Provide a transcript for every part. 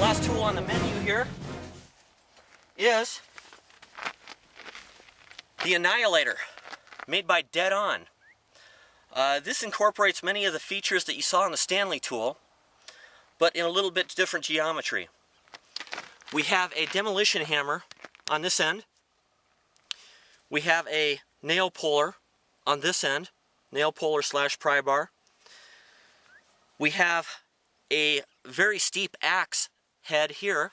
last tool on the menu here is the Annihilator, made by Dead On. This incorporates many of the features that you saw on the Stanley tool, but in a little bit different geometry. We have a demolition hammer on this end. We have a nail puller on this end, nail puller / pry bar. We have a very steep axe head here.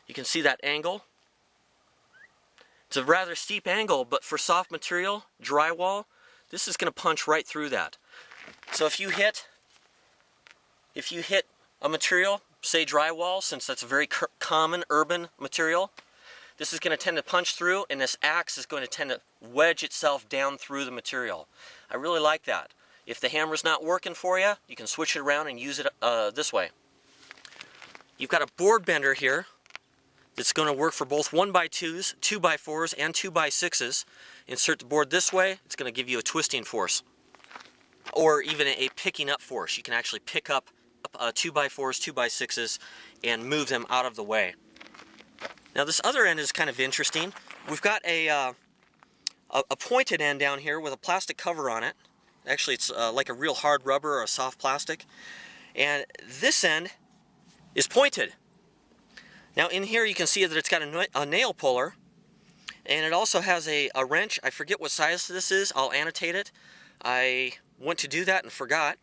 You can see that angle. It's a rather steep angle, but for soft material, drywall, this is going to punch right through that. So if you hit a material, say drywall, since that's a very common urban material, this is going to tend to punch through, and this axe is going to tend to wedge itself down through the material. I really like that. If the hammer's not working for you, you can switch it around and use it this way. You've got a board bender here that's going to work for both 1x2s, 2x4s, and 2x6s. Insert the board this way, it's going to give you a twisting force, or even a picking up force. You can actually pick up 2x4s, 2x6s, and move them out of the way. Now this other end is kind of interesting. We've got a pointed end down here with a plastic cover on it. Actually, it's like a real hard rubber or a soft plastic. And this end is pointed. Now in here you can see that it's got a nail puller, and it also has a wrench. I forget what size this is. I'll annotate it. I went to do that and forgot,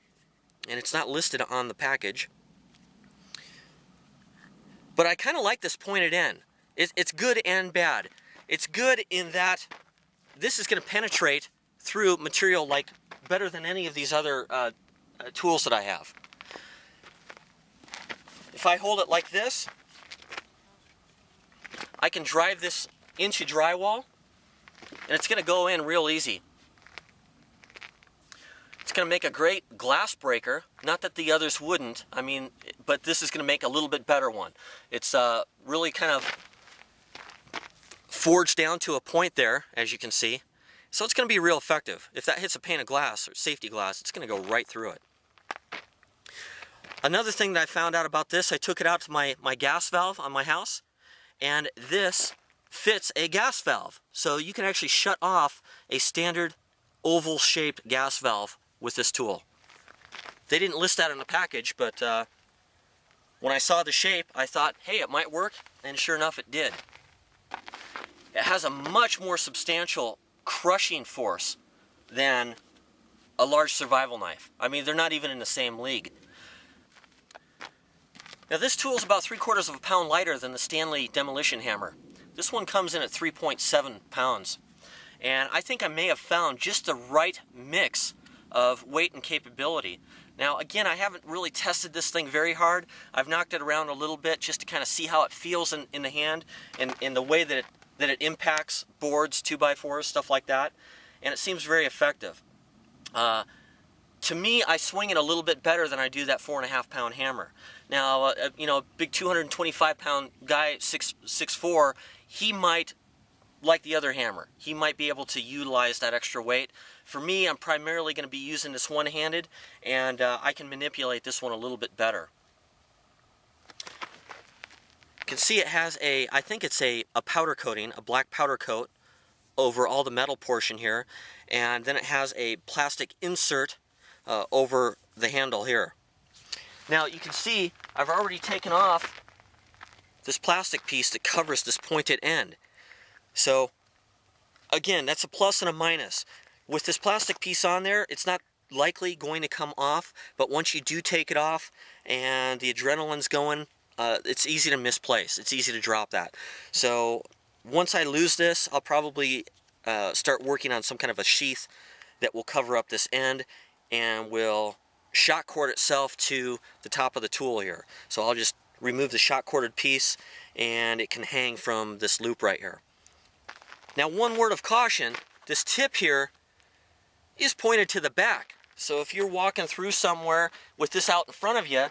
and it's not listed on the package. But I kind of like this pointed end. It's good and bad. It's good in that this is going to penetrate through material like better than any of these other tools that I have. If I hold it like this, I can drive this into drywall, and it's going to go in real easy. It's going to make a great glass breaker. Not that the others wouldn't, I mean, but this is going to make a little bit better one. It's really kind of forged down to a point there, as you can see. So it's going to be real effective. If that hits a pane of glass or safety glass, it's going to go right through it. Another thing that I found out about this, I took it out to my gas valve on my house, and this fits a gas valve. So you can actually shut off a standard oval-shaped gas valve with this tool. They didn't list that in the package, but when I saw the shape, I thought, hey, it might work, and sure enough, it did. It has a much more substantial crushing force than a large survival knife. I mean, they're not even in the same league. Now this tool is about 3/4 of a pound lighter than the Stanley demolition hammer. This one comes in at 3.7 pounds. And I think I may have found just the right mix of weight and capability. Now again, I haven't really tested this thing very hard. I've knocked it around a little bit just to kind of see how it feels in the hand, and in the way that it impacts boards, 2x4s, stuff like that. And it seems very effective. To me, I swing it a little bit better than I do that 4.5 pound hammer. Now, you know, a big 225 pound guy, 6'4", he might like the other hammer. He might be able to utilize that extra weight. For me, I'm primarily going to be using this one-handed, and I can manipulate this one a little bit better. You can see it has I think it's a powder coating, a black powder coat over all the metal portion here, and then it has a plastic insert over the handle here. Now you can see I've already taken off this plastic piece that covers this pointed end. So again, that's a plus and a minus. With this plastic piece on there, it's not likely going to come off, but once you do take it off and the adrenaline's going, it's easy to misplace. It's easy to drop that. So once I lose this, I'll probably start working on some kind of a sheath that will cover up this end and will shock cord itself to the top of the tool here. So I'll just remove the shock corded piece, and it can hang from this loop right here. Now, one word of caution, this tip here is pointed to the back. So if you're walking through somewhere with this out in front of you,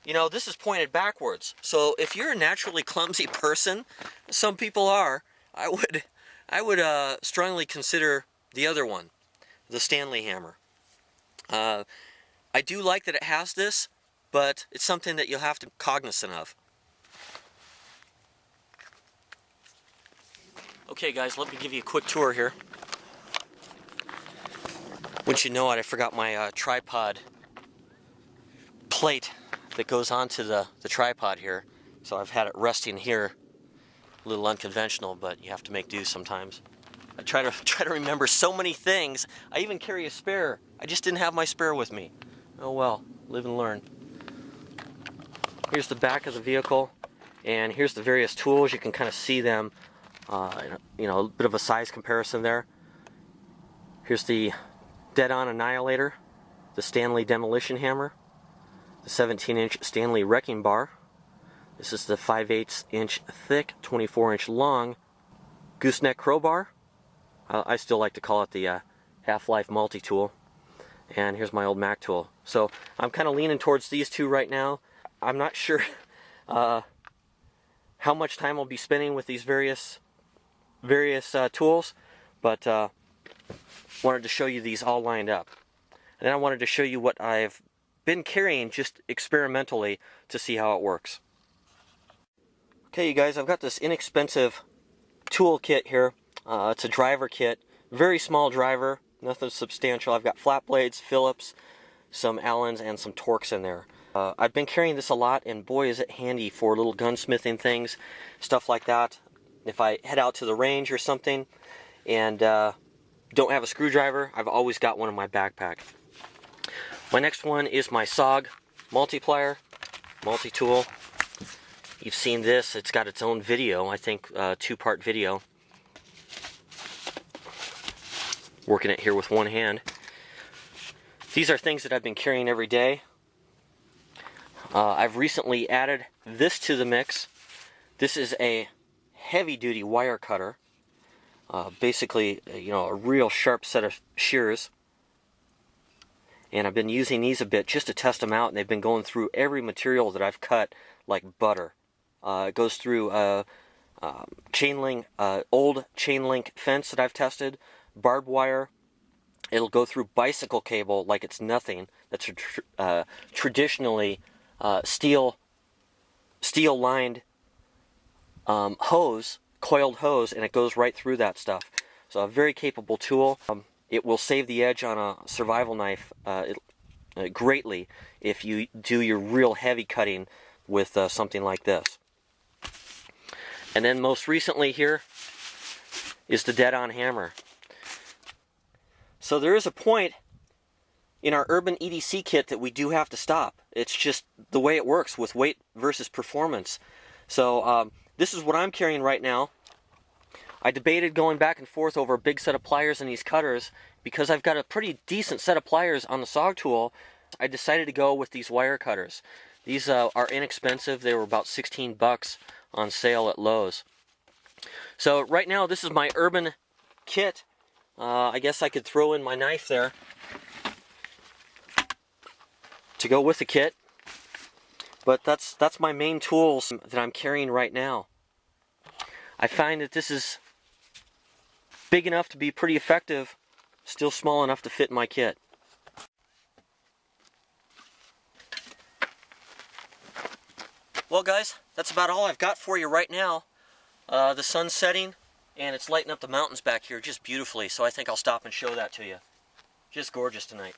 you know, this is pointed backwards. So if you're a naturally clumsy person, some people are, I would strongly consider the other one, the Stanley hammer. I do like that it has this. but it's something that you'll have to be cognizant of. Okay guys, let me give you a quick tour here. Wouldn't you know it, I forgot my tripod plate that goes onto the tripod here. So I've had it resting here. A little unconventional, but you have to make do sometimes. I try to remember so many things. I even carry a spare. I just didn't have my spare with me. Oh well, live and learn. Here's the back of the vehicle, and here's the various tools. You can kind of see them, you know, a bit of a size comparison there. Here's the dead-on Annihilator, the Stanley demolition hammer, the 17-inch Stanley wrecking bar. This is the 5/8" thick, 24-inch long gooseneck crowbar. I still like to call it the Half-Life Multi-Tool. And here's my old Mac tool. So I'm kind of leaning towards these two right now. I'm not sure how much time I'll be spending with these various tools, but wanted to show you these all lined up. And then I wanted to show you what I've been carrying just experimentally to see how it works. Okay, you guys, I've got this inexpensive tool kit here. It's a driver kit, very small driver, nothing substantial. I've got flat blades, Phillips, some Allens, and some Torx in there. I've been carrying this a lot, and boy is it handy for little gunsmithing things, stuff like that. If I head out to the range or something and don't have a screwdriver, I've always got one in my backpack. My next one is my Sog Multiplier Multi-Tool. You've seen this, it's got its own video, I think two-part video. Working it here with one hand. These are things that I've been carrying every day. I've recently added this to the mix. This is a heavy-duty wire cutter. Basically, you know, a real sharp set of shears. And I've been using these a bit just to test them out, and they've been going through every material that I've cut like butter. It goes through old chain link fence that I've tested, barbed wire. It'll go through bicycle cable like it's nothing. That's traditionally steel lined hose, coiled hose, and it goes right through that stuff. So a very capable tool. It will save the edge on a survival knife greatly if you do your real heavy cutting with something like this. And then most recently here is the dead-on hammer. So there is a point in our urban EDC kit that we do have to stop. It's just the way it works with weight versus performance. So this is what I'm carrying right now. I debated going back and forth over a big set of pliers and these cutters. Because I've got a pretty decent set of pliers on the Sog tool, I decided to go with these wire cutters. These are inexpensive. They were about 16 bucks on sale at Lowe's. So right now this is my urban kit. I guess I could throw in my knife there to go with the kit. But that's my main tools that I'm carrying right now. I find that this is big enough to be pretty effective, still small enough to fit in my kit. Well guys, that's about all I've got for you right now. The sun's setting and it's lighting up the mountains back here just beautifully, so I think I'll stop and show that to you. Just gorgeous tonight.